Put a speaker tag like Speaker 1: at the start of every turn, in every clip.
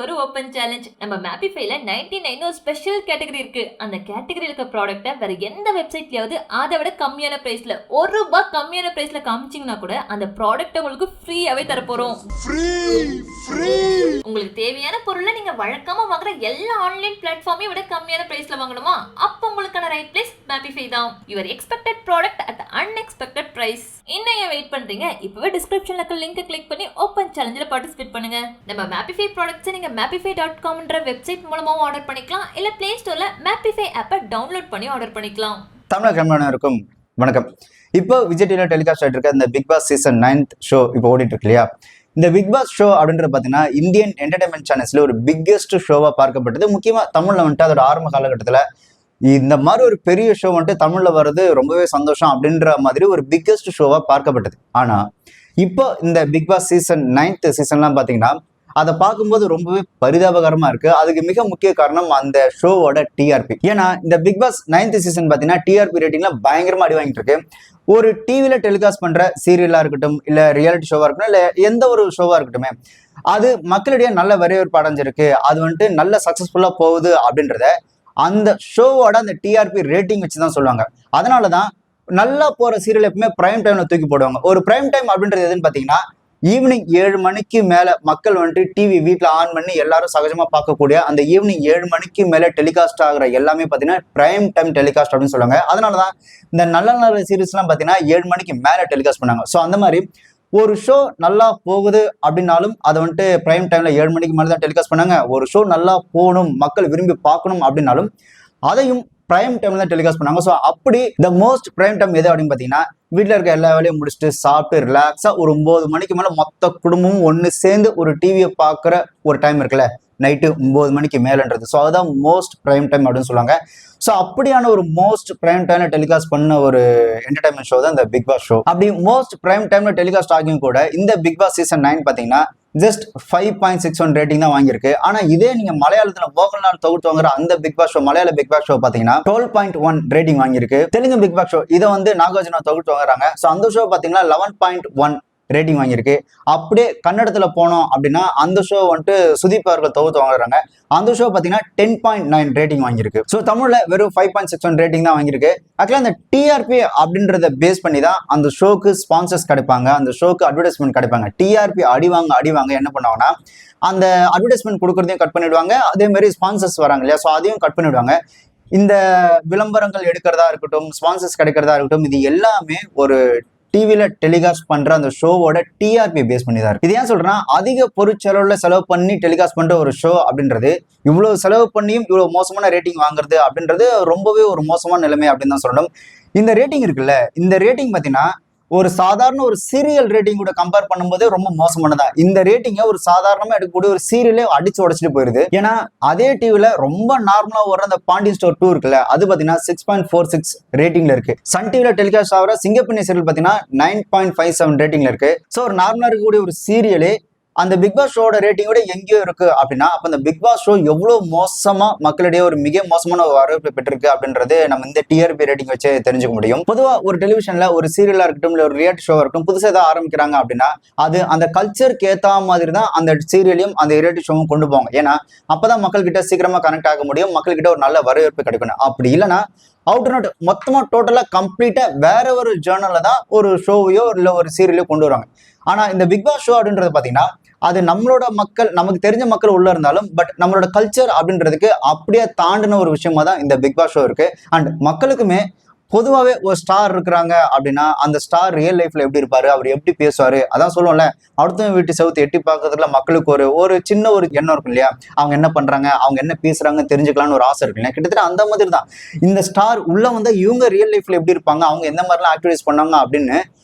Speaker 1: உனக்கு ஒரு open challenge. நம்ம மேப்பிஃபைல 99 ஒரு ஸ்பெஷல் கேட்டகரி இருக்கு. அந்த கேட்டகரியில் இருக்க ப்ராடக்ட்டை வேற எந்த வெப்சைட்லயாவது அதை விட கம்மியான பிரைஸ்ல ₹1 கம்மியான பிரைஸ்ல காமிச்சிங்கன்னா கூட அந்த ப்ராடக்ட்டை உங்களுக்கு ஃப்ரீயாவே தரப்போறோம். உங்களுக்கு தேவையான பொருளை நீங்க வழக்கமா வாங்குற எல்லா ஆன்லைன் பிளாட்ஃபார்மையும் விட கம்மியான பிரைஸ்ல வாங்கணுமா? அப்போ உங்களுக்கான ரைட் பிளேஸ் மேப்பிஃபை தான். Your expected product at unexpected price. இன்னும் ஏன் வெயிட் பண்றீங்க? இப்பவே டிஸ்கிரிப்ஷன்ல இருக்க லிங்கை கிளிக் பண்ணி ஓப்பன் சேலஞ்சில் பார்ட்டிசிபேட் பண்ணுங்க. நம்ம மேப்பிஃபை ப்ராடக்ட்ஸை நீங்க mapify.comன்ற வெப்சைட் மூலமாவும் ஆர்டர் பண்ணிக்கலாம். இல்ல பிளே ஸ்டோர்ல மேப்பிஃபை ஆப்பை டவுன்லோட் பண்ணி ஆர்டர் பண்ணிக்கலாம்.
Speaker 2: தமிழக கண்மணிக்கும் வணக்கம். இப்போ விஜய் டிவில டெலிகாஸ்ட் ஆகிட்டு இருக்க இந்த big Boss season 9th show இப்போ ஓடிட்டு இருக்கு இல்லையா? இந்த பிக் பாஸ் ஷோ அப்படின்றது பார்த்தீங்கன்னா இந்தியன் என்டர்டைன்மெண்ட் சேனல்ஸ்ல ஒரு பிக்கெஸ்ட் ஷோவா பார்க்கப்பட்டது. முக்கியமா தமிழ்ல வந்துட்டு அதோட ஆரம்ப காலகட்டத்தில் இந்த மாதிரி ஒரு பெரிய ஷோ வந்துட்டு தமிழ்ல வர்றது ரொம்பவே சந்தோஷம் அப்படின்ற மாதிரி ஒரு பிக்கெஸ்ட் ஷோவா பார்க்கப்பட்டது. ஆனா இப்போ இந்த பிக் பாஸ் சீசன் 9th சீசன்லாம் பார்த்தீங்கன்னா அதை பார்க்கும்போது ரொம்பவே பரிதாபகரமா இருக்கு. அதுக்கு மிக முக்கிய காரணம் அந்த ஷோவோட டிஆர்பி. ஏன்னா இந்த பிக் பாஸ் 9th சீசன் பார்த்தீங்கன்னா டிஆர்பி ரேட்டிங்ல பயங்கரமா அடி வாங்கிட்டு இருக்கு. ஒரு டிவில டெலிகாஸ்ட் பண்ற சீரியலா இருக்கட்டும், இல்ல ரியாலிட்டி ஷோவா இருக்கட்டும், இல்ல எந்த ஒரு ஷோவா இருக்கட்டுமே, அது மக்களிடையே நல்ல வரவேற்பு அடைஞ்சிருக்கு. அது வந்துட்டு நல்ல சக்சஸ்ஃபுல்லா போகுது அப்படின்றத அந்த ஷோவோட அந்த டிஆர்பி ரேட்டிங் வச்சுதான் சொல்லுவாங்க. அதனாலதான் நல்லா போற சீரியல் எப்பவுமே பிரைம் டைம்ல தூக்கி போடுவாங்க. ஒரு பிரைம் டைம் அப்படின்றது எதுன்னு பாத்தீங்கன்னா ஈவினிங் 7 மணிக்கு மேல மக்கள் வந்துட்டு டிவி வீட்டுல ஆன் பண்ணி எல்லாரும் சகஜமா பார்க்கக்கூடிய அந்த ஈவினிங் 7 மணிக்கு மேல டெலிகாஸ்ட் ஆகுற எல்லாமே பாத்தீங்கன்னா பிரைம் டைம் டெலிகாஸ்ட் அப்படின்னு சொல்லுவாங்க. அதனாலதான் இந்த நல்ல நல்ல சீரீஸ் எல்லாம் பாத்தீங்கன்னா 7 மணிக்கு மேல டெலிகாஸ்ட் பண்ணாங்க. ஸோ அந்த மாதிரி ஒரு ஷோ நல்லா போகுது அப்படின்னாலும் அதை வந்துட்டு பிரைம் டைம்ல 7 மணிக்கு மேல தான் டெலிகாஸ்ட் பண்ணாங்க. ஒரு ஷோ நல்லா போகணும், மக்கள் விரும்பி பார்க்கணும் அப்படின்னாலும் அதையும் பிரைம் டைம்ல தான் டெலிகாஸ்ட் பண்ணாங்க. ஸோ அப்படி த மோஸ்ட் பிரைம் டைம் எது அப்படின்னு பார்த்தீங்கன்னா வீட்டில் இருக்க எல்லா வேலையும் முடிச்சுட்டு சாப்பிட்டு ரிலாக்ஸா ஒரு 9 மணிக்கு மேல மொத்த குடும்பமும் ஒன்று சேர்ந்து ஒரு டிவியை பார்க்குற ஒரு டைம் இருக்குல்ல, நைட்டு 9 மணிக்கு மேலன்றது. ஸோ அதுதான் மோஸ்ட் பிரைம் டைம் அப்படின்னு சொல்லுவாங்க. ஸோ அப்படியான ஒரு மோஸ்ட் பிரைம் டைம்ல டெலிகாஸ்ட் பண்ண ஒரு என்டர்டைன்மெண்ட் ஷோ தான் இந்த பிக் பாஸ் ஷோ. அப்படி மோஸ்ட் பிரைம் டைம்ல டெலிகாஸ்ட் ஆகியும் கூட இந்த பிக் பாஸ் சீசன் 9 பார்த்தீங்கன்னா ஜஸ்ட் 5.61 ரேட்டிங் தான் வாங்கியிருக்கு. ஆனா இதே நீங்க மலையாளத்துல மோகன்லால் தொகுத்து வாங்குற அந்த பிக் பாஸ் ஷோ, மலையாள பிக் பாஸ் ஷோ பாத்தீங்கன்னா 12.1 ரேட்டிங் வாங்கியிருக்கு. தெலுங்கு பிக் பாஸ் ஷோ இதை வந்து நாகார்ஜுனா தொகுத்து வாங்குறாங்க. ஸோ அந்த ஷோ பாத்தீங்கன்னா 11.1 ரேட்டிங் வாங்கியிருக்கு. அப்படியே கன்னடத்துல போனோம் அப்படின்னா அந்த ஷோ வந்துட்டு சுதீப் அவர்கள் தொகுத்து வாங்குறாங்க. அந்த ஷோ பார்த்தீங்கன்னா 10.9 ரேட்டிங் வாங்கியிருக்கு. ஸோ தமிழ்ல வெறும் 5.61 ரேட்டிங் தான் வாங்கியிருக்கு. ஆக்சுவலா அந்த டிஆர்பி அப்படின்றத பேஸ் பண்ணி தான் அந்த ஷோக்கு ஸ்பான்சர்ஸ் கிடைப்பாங்க, அந்த ஷோக்கு அட்வர்டைஸ்மெண்ட் கிடைப்பாங்க. டிஆர்பி அடிவாங்க என்ன பண்ணுவாங்கன்னா அந்த அட்வர்டைஸ்மெண்ட் கொடுக்கறதையும் கட் பண்ணிடுவாங்க, அதே மாதிரி ஸ்பான்சர்ஸ் வராங்க இல்லையா, ஸோ அதையும் கட் பண்ணிடுவாங்க. இந்த விளம்பரங்கள் எடுக்கிறதா இருக்கட்டும், ஸ்பான்சர்ஸ் கிடைக்கிறதா இருக்கட்டும், இது எல்லாமே ஒரு டிவில டெலிகாஸ்ட் பண்ற அந்த ஷோவோட டிஆர்பி பேஸ் பண்ணி தான் இருக்கு. இது ஏன் சொல்றேன்னா அதிக பொருட்செலவுல செலவு பண்ணி டெலிகாஸ்ட் பண்ற ஒரு ஷோ அப்படின்றது இவ்வளவு செலவு பண்ணியும் இவ்வளவு மோசமான ரேட்டிங் வாங்குறது அப்படின்றது ரொம்பவே ஒரு மோசமான நிலைமை அப்படின்னு தான் சொல்லணும். இந்த ரேட்டிங் இருக்குல்ல, இந்த ரேட்டிங் பாத்தீங்கன்னா ஒரு சாதாரண ஒரு சீரியல் ரேட்டிங் கூட கம்பேர் பண்ணும்போது ரொம்ப மோசமானதா. இந்த ரேட்டிங்கை ஒரு சாதாரணமா எடுக்கக்கூடிய ஒரு சீரியலே அடிச்சு உடச்சிட்டு போயிருது. ஏன்னா அதே டிவில ரொம்ப நார்மலா வர அந்த பாண்டியன் ஸ்டோர் 2 இருக்குல்ல, அது பாத்தீங்கன்னா 6.46 ரேட்டிங்ல இருக்கு. சன் டிவில டெலிகாஸ்ட் ஆகிற சிங்கப்பெண்ணை சீரியல் பாத்தீங்கன்னா 9.57 ரேட்டிங்ல இருக்கு. ஸோ ஒரு நார்மலா இருக்கக்கூடிய ஒரு சீரியலே அந்த பிக் பாஸ் ஷோட ரேட்டிங்கோட எங்கேயோ இருக்கு அப்படின்னா அப்ப அந்த பிக் பாஸ் ஷோ எவ்வளவு மோசமா மக்களிடையே ஒரு மிக மோசமான ஒரு வரவேற்பு பெற்றிருக்கு அப்படின்றது நம்ம இந்த டிஆர்பி ரேட்டிங் வச்சு தெரிஞ்சுக்க முடியும். பொதுவா ஒரு டெலிவிஷன்ல ஒரு சீரியலா இருக்கட்டும், இல்ல ஒரு ரியாலிட்டி ஷோவா இருக்கட்டும், புதுசாக ஏதாவது ஆரம்பிக்கிறாங்க அப்படின்னா அது அந்த கல்ச்சருக்கு ஏற்ற மாதிரி தான் அந்த சீரியலையும் அந்த ரியாலிட்டி ஷோவும் கொண்டு போவாங்க. ஏன்னா அப்பதான் மக்கள் கிட்ட சீக்கிரமா கனெக்ட் ஆக முடியும், மக்கள் கிட்ட ஒரு நல்ல வரவேற்பு கிடைக்கணும். அப்படி இல்லைன்னா அவுட் நாட் மொத்தமா டோட்டலா கம்ப்ளீட்டா வேற ஒரு ஜேர்னல்ல தான் ஒரு ஷோவையோ இல்ல ஒரு சீரியலையோ கொண்டு வருவாங்க. ஆனா இந்த பிக் பாஸ் ஷோ அப்படின்றது பாத்தீங்கன்னா அது நம்மளோட மக்கள், நமக்கு தெரிஞ்ச மக்கள் உள்ள இருந்தாலும் பட் நம்மளோட கல்ச்சர் அப்படின்றதுக்கு அப்படியே தாண்டின ஒரு விஷயமா தான் இந்த பிக் பாஸ் ஷோ இருக்கு. அண்ட் மக்களுக்குமே பொதுவாகவே ஒரு ஸ்டார் இருக்கிறாங்க அப்படின்னா அந்த ஸ்டார் ரியல் லைஃப்ல எப்படி இருப்பாரு, அவர் எப்படி பேசுவாரு, அதான் சொல்லுவோம்ல, அடுத்த வீட்டு செவுத்து எட்டி பார்க்கறதுல மக்களுக்கு ஒரு சின்ன ஒரு எண்ணம் இருக்கும் இல்லையா, அவங்க என்ன பண்றாங்க, அவங்க என்ன பேசுறாங்கன்னு தெரிஞ்சுக்கலாம்னு ஒரு ஆசை இருக்கு இல்லையா. கிட்டத்தட்ட அந்த மாதிரி தான் இந்த ஸ்டார் உள்ள வந்து இவங்க ரியல் லைஃப்ல எப்படி இருப்பாங்க, அவங்க எந்த மாதிரிலாம் ஆக்டிவிட்டிஸ் பண்ணாங்க அப்படின்னு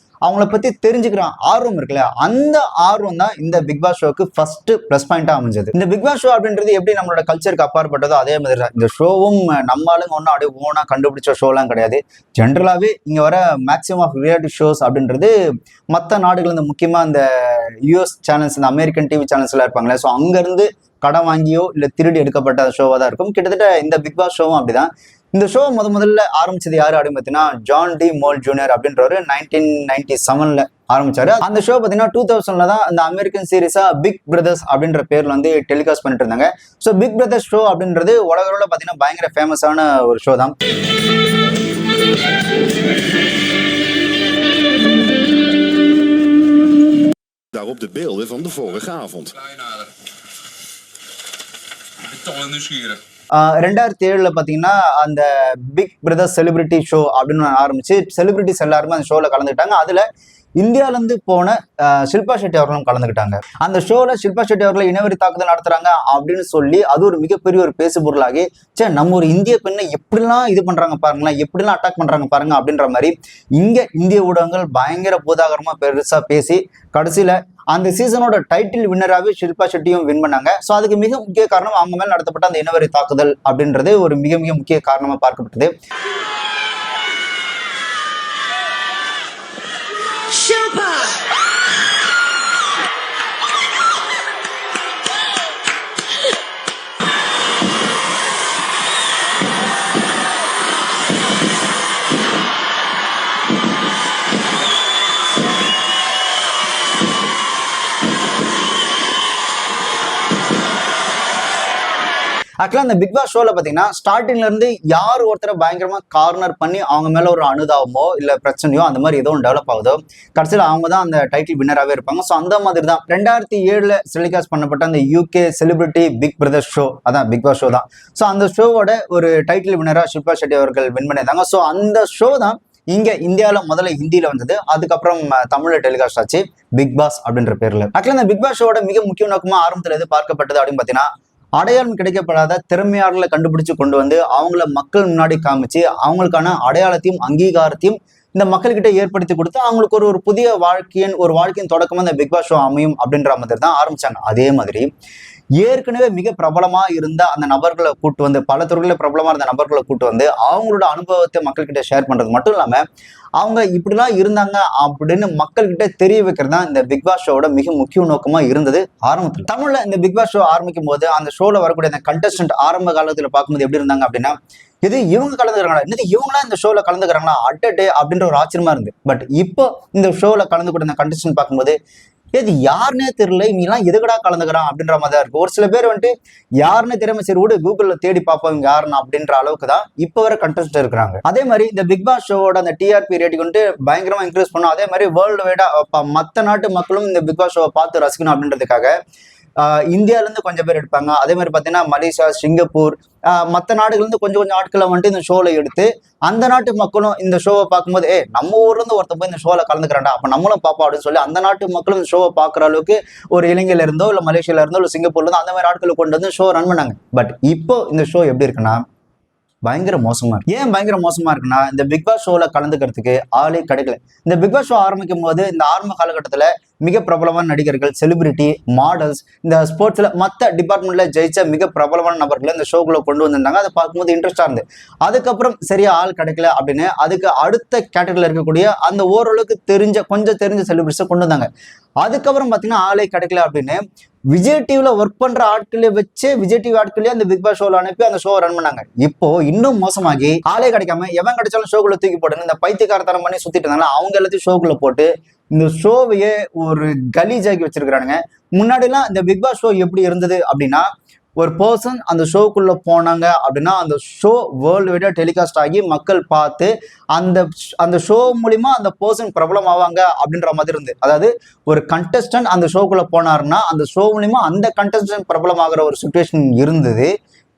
Speaker 2: அவங்கள பத்தி தெரிஞ்சுக்கிற ஆர்வம் இருக்குல்ல, அந்த ஆர்வம் தான் இந்த பிக் பாஸ் ஷோக்கு ஃபர்ஸ்ட் பிளஸ் பாயிண்டா அமைஞ்சது. இந்த பிக் பாஸ் ஷோ அப்படின்றது எப்படி நம்மளோட கல்ச்சருக்கு அப்பாற்பட்டதோ அதே மாதிரி தான் இந்த ஷோவும். நம்ம ஆளுங்க ஒன்றும் அப்படியே ஓனா கண்டுபிடிச்ச ஷோலாம் கிடையாது. ஜென்ரலாவே இங்க வர மேக்ஸிமம் ஆஃப் ரியாலிட்டி ஷோஸ் அப்படின்றது மற்ற நாடுகள், இந்த முக்கியமா இந்த யூஎஸ் சேனல்ஸ், இந்த அமெரிக்கன் டிவி சேனல்ஸ் எல்லாம் இருப்பாங்களே, ஸோ அங்க இருந்து கடன் வாங்கியோ இல்ல திருடி எடுக்கப்பட்ட ஷோவா தான் இருக்கும். கிட்டத்தட்ட இந்த பிக் பாஸ் ஷோவும் அப்படிதான். இந்த ஷோ முதல்ல ஆரம்பிச்சது யாரு அப்படின்னு பார்த்தீங்கன்னா ஜான் டி மோல் ஜூனியர் அப்படின்றவர் 1997ல ஆரம்பிச்சாரு. அந்த ஷோ பார்த்தீங்கன்னா 2000ல தான் அந்த அமெரிக்கன் சீரீஸா பிக் பிரதர்ஸ் அப்படின்ற பேர்ல வந்து டெலிகாஸ்ட் பண்ணிட்டு இருந்தாங்க. ஸோ பிக் பிரதர்ஸ் ஷோ அப்படின்றது உலகளவில் பார்த்தீங்கன்னா பயங்கர ஃபேமஸான ஒரு ஷோ தான்.
Speaker 3: Daarop de beelden van de vorige avond.
Speaker 2: 2007ல பாத்தீங்கன்னா அந்த பிக் பிரதர்ஸ் செலிபிரிட்டி ஷோ அப்படின்னு ஆரம்பிச்சு செலிபிரிட்டிஸ் எல்லாருமே அந்த ஷோல கலந்துக்கிட்டாங்க. அதுல இந்தியால இருந்து போன ஷில்பா ஷெட்டி அவர்களும் கலந்துக்கிட்டாங்க. அந்த ஷோல ஷில்பா ஷெட்டி அவர்களை இனவெறி தாக்குதல் நடத்துறாங்க அப்படின்னு சொல்லி அது ஒரு மிகப்பெரிய ஒரு பேசு பொருளாகி, சே நம்ம ஒரு இந்திய பெண்ணை எப்படிலாம் இது பண்றாங்க பாருங்களேன், எப்படிலாம் அட்டாக் பண்றாங்க பாருங்க அப்படின்ற மாதிரி இங்க இந்திய ஊடகங்கள் பயங்கர பூதாகரமா பெருசா பேசி கடைசியில அந்த சீசனோட டைட்டில் வின்னராகவே ஷில்பா ஷெட்டியும் வின் பண்ணாங்க. ஸோ அதுக்கு மிக முக்கிய காரணம் அவங்க மேல் நடத்தப்பட்ட அந்த இனவெறி தாக்குதல் அப்படின்றது ஒரு மிக மிக முக்கிய காரணமா பார்க்கப்பட்டது.
Speaker 4: Shilpa!
Speaker 2: ஆக்சுவலா அந்த பிக் பாஸ் ஷோல பாத்தீங்கன்னா ஸ்டார்டிங்ல இருந்து யார் ஒருத்தரை பயங்கரமா கார்னர் பண்ணி அவங்க மேல ஒரு அனுதாபமோ இல்ல பிரச்சனையோ அந்த மாதிரி ஏதோ டெவலப் ஆகுதோ கடைசியில் அவங்க தான் அந்த டைட்டில் வின்னராகவே இருப்பாங்க. ஸோ அந்த மாதிரி தான் 2007ல டெலிகாஸ்ட் பண்ணப்பட்ட அந்த UK celebrity big brothers show, அதான் பிக் பாஸ் ஷோ தான். ஸோ அந்த ஷோவோட ஒரு டைட்டில் வின்னரா ஷில்பா ஷெட்டி அவர்கள் வின் பண்ணியிருந்தாங்க. ஸோ அந்த ஷோ தான் இங்க இந்தியாவில முதல்ல ஹிந்தியில வந்தது, அதுக்கப்புறம் தமிழ்ல டெலிகாஸ்ட் ஆச்சு பிக் பாஸ் அப்படின்ற பேர்ல. ஆக்சுவலா இந்த பிக் பாஸ் ஷோட மிக முக்கிய நோக்கமா ஆரம்பத்துல எது பார்க்கப்பட்டது அப்படின்னு பாத்தீங்கன்னா அடையாளம் கிடைக்கப்படாத திறமையாளர்களை கண்டுபிடிச்சு கொண்டு வந்து அவங்கள மக்கள் முன்னாடி காமிச்சு அவங்களுக்கான அடையாளத்தையும் அங்கீகாரத்தையும் இந்த மக்கள்கிட்ட ஏற்படுத்தி கொடுத்து அவங்களுக்கு ஒரு புதிய வாழ்க்கையின் தொடக்கமா இந்த பிக் பாஸ் ஷோ அமையும் அப்படின்ற மாதிரி தான் ஆரம்பிச்சாங்க. அதே மாதிரி ஏற்கனவே மிக பிரபலமா இருந்த அந்த நபர்களை கூட்டு வந்து பல துறைகளில் பிரபலமா இருந்த நபர்களை கூட்டு வந்து அவங்களோட அனுபவத்தை மக்கள்கிட்ட ஷேர் பண்றது மட்டும் இல்லாம அவங்க இப்படிலாம் இருந்தாங்க அப்படின்னு மக்கள்கிட்ட தெரிய வைக்கிறது தான் இந்த பிக் பாஸ் ஷோவோட மிக முக்கிய நோக்கமா இருந்தது ஆரம்பத்தில். தமிழ்ல இந்த பிக் பாஸ் ஷோ ஆரம்பிக்கும் போது அந்த ஷோல வரக்கூடிய அந்த கண்டஸ்டன்ட் ஆரம்ப காலத்துல பார்க்கும்போது எப்படி இருந்தாங்க அப்படின்னா, இது இவங்க கலந்துக்கிறாங்களா, என்னது இவங்களா இந்த ஷோல கலந்துக்கிறாங்களா அட்டே அப்படின்ற ஒரு ஆச்சரியமா இருந்து. பட் இப்போ இந்த ஷோல கலந்து கூட இந்த கண்டஸ்டன்ட் பார்க்கும்போது இது யாருன்னே தெரியல, இவங்கெல்லாம் எதுக்கடா கலந்துக்கிறான் அப்படின்ற மாதிரி தான் இருக்கு. ஒரு சில பேர் வந்துட்டு யாருன்னே தெரியாம சரி விடு கூகுள்ல தேடி பார்ப்போம் இவங்க யாருன்னு அப்படின்ற அளவுக்கு தான் இப்ப வர கண்டஸ்ட் இருக்கிறாங்க. அதே மாதிரி இந்த பிக் பாஸ் ஷோவோட அந்த டிஆர்பி ரேட்டிங் வந்துட்டு பயங்கரமா இன்க்ரீஸ் பண்ணும். அதே மாதிரி வேர்ல்டு வைடா மற்ற நாட்டு மக்களும் இந்த பிக் பாஸ் ஷோவை பார்த்து ரசிக்கணும் அப்படின்றதுக்காக இந்தியால இருந்து கொஞ்சம் பேர் எடுப்பாங்க. அதே மாதிரி பாத்தீங்கன்னா மலேசியா, சிங்கப்பூர், மற்ற நாடுகள் இருந்து கொஞ்சம் ஆட்களை வந்துட்டு இந்த ஷோல எடுத்து அந்த நாட்டு மக்களும் இந்த ஷோவை பார்க்கும்போது நம்ம ஊர்ல இருந்து ஒருத்தன் போய் இந்த ஷோல கலந்துக்கிறான்டா அப்ப நம்மளும் பார்ப்போம் அப்படின்னு சொல்லி அந்த நாட்டு மக்களும் இந்த ஷோவை பாக்குற அளவுக்கு ஒரு இலங்கையில இருந்தோ இல்ல மலேசியால இருந்தோ இல்ல சிங்கப்பூர்ல இருந்தோ அந்த மாதிரி ஆட்களை கொண்டு வந்து ஷோ ரன் பண்ணாங்க. பட் இப்போ இந்த ஷோ எப்படி இருக்குன்னா பயங்கர மோசமா இருக்கு. ஏன் பயங்கர மோசமா இருக்குன்னா இந்த பிக் பாஸ் ஷோல கலந்துக்கிறதுக்கு ஆளே கிடைக்கல. இந்த பிக் பாஸ் ஷோ ஆரம்பிக்கும் போது இந்த ஆரம்ப காலகட்டத்துல மிக பிரபலமான நடிகர்கள், செலிபிரிட்டி, மாடல்ஸ், இந்த ஸ்போர்ட்ஸ்ல மற்ற டிபார்ட்மெண்ட்ல ஜெயிச்ச மிக பிரபலமான நபர்களை இந்த ஷோக்குள்ள கொண்டு வந்திருந்தாங்க. அதை பார்க்கும்போது இன்ட்ரெஸ்டா இருந்து அதுக்கப்புறம் சரியா ஆள் கிடைக்கல அப்படின்னு அதுக்கு அடுத்த கேட்டகரியில இருக்கக்கூடிய அந்த ஓரளவுக்கு கொஞ்சம் தெரிஞ்ச செலிபிரிட்டிஸை கொண்டு வந்தாங்க. அதுக்கப்புறம் பாத்தீங்கன்னா ஆளே கிடைக்கல அப்படின்னு விஜய் டிவில ஒர்க் பண்ற ஆட்களை வச்சு விஜய் டிவி ஆட்களே அந்த பிக் பாஸ் ஷோல அனுப்பி அந்த ஷோ ரன் பண்ணாங்க. இப்போ இன்னும் மோசமாகி ஆளே கிடைக்காம எவன் கிடைச்சாலும் ஷோக்குள்ள தூக்கி போட்டு இந்த பைத்தியக்காரத்தனம் பண்ணி சுத்திட்டு இருந்தாங்க. அவங்க எல்லாத்தையும் ஷோக்குள்ள போட்டு இந்த ஷோவையே ஒரு கலீஜாக்கி வச்சிருக்கிறானுங்க. முன்னாடி எல்லாம் இந்த பிக் பாஸ் ஷோ எப்படி இருந்தது அப்படின்னா ஒரு பர்சன் அந்த ஷோக்குள்ள போனாங்க அப்படின்னா அந்த ஷோ வேர்ல்டு வைடா டெலிகாஸ்ட் ஆகி மக்கள் பார்த்து அந்த ஷோ மூலியமா அந்த பர்சன் பிரபலம் ஆவாங்க அப்படின்ற மாதிரி இருந்து, அதாவது ஒரு கண்டஸ்டன்ட் அந்த ஷோக்குள்ள போனாருன்னா அந்த ஷோ மூலியமா அந்த கண்டஸ்டன்ட் பிரபலம் ஆகிற ஒரு சுச்சுவேஷன் இருந்தது.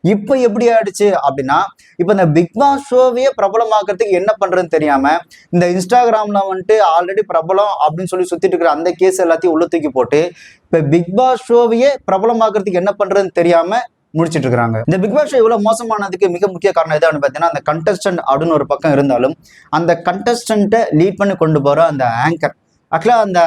Speaker 2: இப்ப எப்படி ஆயிடுச்சு அப்படின்னா இப்ப இந்த பிக் பாஸ் ஷோவையே பிரபலமாக்குறதுக்கு என்ன பண்றதுன்னு தெரியாம இந்த இன்ஸ்டாகிராம்ல வந்துட்டு ஆல்ரெடி பிரபலம் அப்படின்னு சொல்லி சுத்திட்டு இருக்கிற அந்த கேஸ் எல்லாத்தையும் உள்ள தூக்கி போட்டு இப்ப பிக் பாஸ் ஷோவையே பிரபலமாக்குறதுக்கு என்ன பண்றதுன்னு தெரியாம முடிச்சிட்டு இருக்காங்க. இந்த பிக் பாஸ் ஷோ இவ்வளவு மோசமானதுக்கு மிக முக்கிய காரணம் எதுன்னு பாத்தீங்கன்னா அந்த கண்டஸ்டன்ட் அப்படின்னு ஒரு பக்கம் இருந்தாலும் அந்த கண்டஸ்டன்ட்டை லீட் பண்ணி கொண்டு போற அந்த ஆங்கர், ஆக்சுவலா அந்த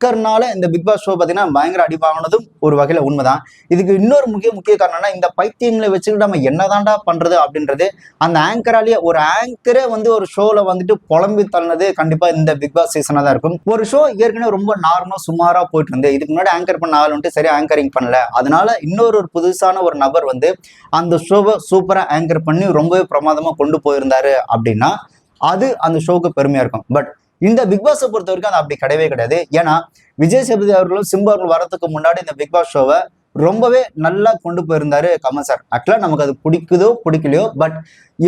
Speaker 2: டக்கர்னால இந்த பிக் பாஸ் ஷோ பார்த்தீங்கன்னா பயங்கர அடி வாங்கினதும் ஒரு வகையில் உண்மைதான். இதுக்கு இன்னொரு முக்கிய காரணம்னா இந்த பைத்தியங்களை வச்சுக்கிட்டு நம்ம என்னதான்டா பண்றது அப்படின்றது அந்த ஆங்கராலேயே ஒரு ஆங்கரே வந்து ஒரு ஷோல வந்துட்டு புலம்பி தள்ளினது கண்டிப்பா இந்த பிக் பாஸ் சீசனாக தான் இருக்கும். ஒரு ஷோ ஏற்கனவே ரொம்ப நார்மலா சுமாரா போயிட்டு இருந்து இதுக்கு முன்னாடி ஆங்கர் பண்ண ஆள் வந்துட்டு சரியா ஆங்கரிங் பண்ணல, அதனால இன்னொரு புதுசான ஒரு நபர் வந்து அந்த ஷோவை சூப்பரா ஆங்கர் பண்ணி ரொம்பவே பிரமாதமா கொண்டு போயிருந்தாரு அப்படின்னா அது அந்த ஷோக்கு பெருமையா இருக்கும். பட் இந்த பிக் பாஸை பொறுத்த வரைக்கும் அது அப்படி கிடையவே கிடையாது. ஏன்னா விஜய் சேதுபதி அவர்களும் சிம்பு அவர்கள் வரதுக்கு முன்னாடி இந்த பிக் பாஸ் ஷோவை ரொம்பவே நல்லா கொண்டு போயிருந்தாரு கமல் சார். ஆக்சுவலா நமக்கு அது பிடிக்குதோ பிடிக்கலையோ, பட்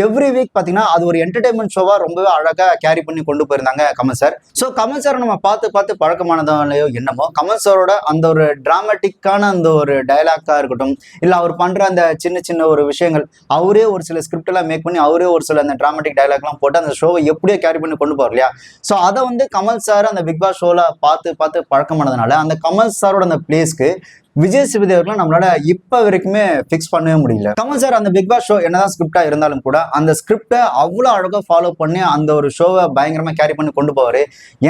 Speaker 2: எவ்ரி வீக் பாத்தீங்கன்னா அது ஒரு என்டர்டைன்மெண்ட் ஷோவா ரொம்பவே அழகா கேரி பண்ணி கொண்டு போயிருந்தாங்க Kamal sir. So Kamal sir நம்ம பார்த்து பழக்கமானதாலேயோ என்னமோ கமல் சாரோட அந்த ஒரு டிராமட்டிக்கான அந்த ஒரு டயலாக்கா இருக்கட்டும், இல்லை அவர் பண்ற அந்த சின்ன ஒரு விஷயங்கள், அவரே ஒரு சில ஸ்கிரிப்ட் எல்லாம் மேக் பண்ணி அவரே ஒரு சில அந்த டிராமட்டிக் டயலாக்லாம் போட்டு அந்த ஷோவை எப்படியோ கேரி பண்ணி கொண்டு போவார் இல்லையா. ஸோ அதை வந்து கமல் சார் அந்த பிக் பாஸ் ஷோல பார்த்து பழக்கமானதுனால அந்த கமல் சாரோட அந்த பிளேஸ்க்கு விஜய் சேதுபதி அவர்களும் நம்மளால இப்ப வரைக்குமே பிக்ஸ் பண்ணவே முடியல. கமல் சார் அந்த பிக் பாஸ் ஷோ என்னதான் ஸ்கிரிப்டா இருந்தாலும் கூட அந்த ஸ்கிரிப்டை அவ்வளவு அழகா ஃபாலோ பண்ணி அந்த ஒரு ஷோவை பயங்கரமா கேரி பண்ணி கொண்டு போவாரு.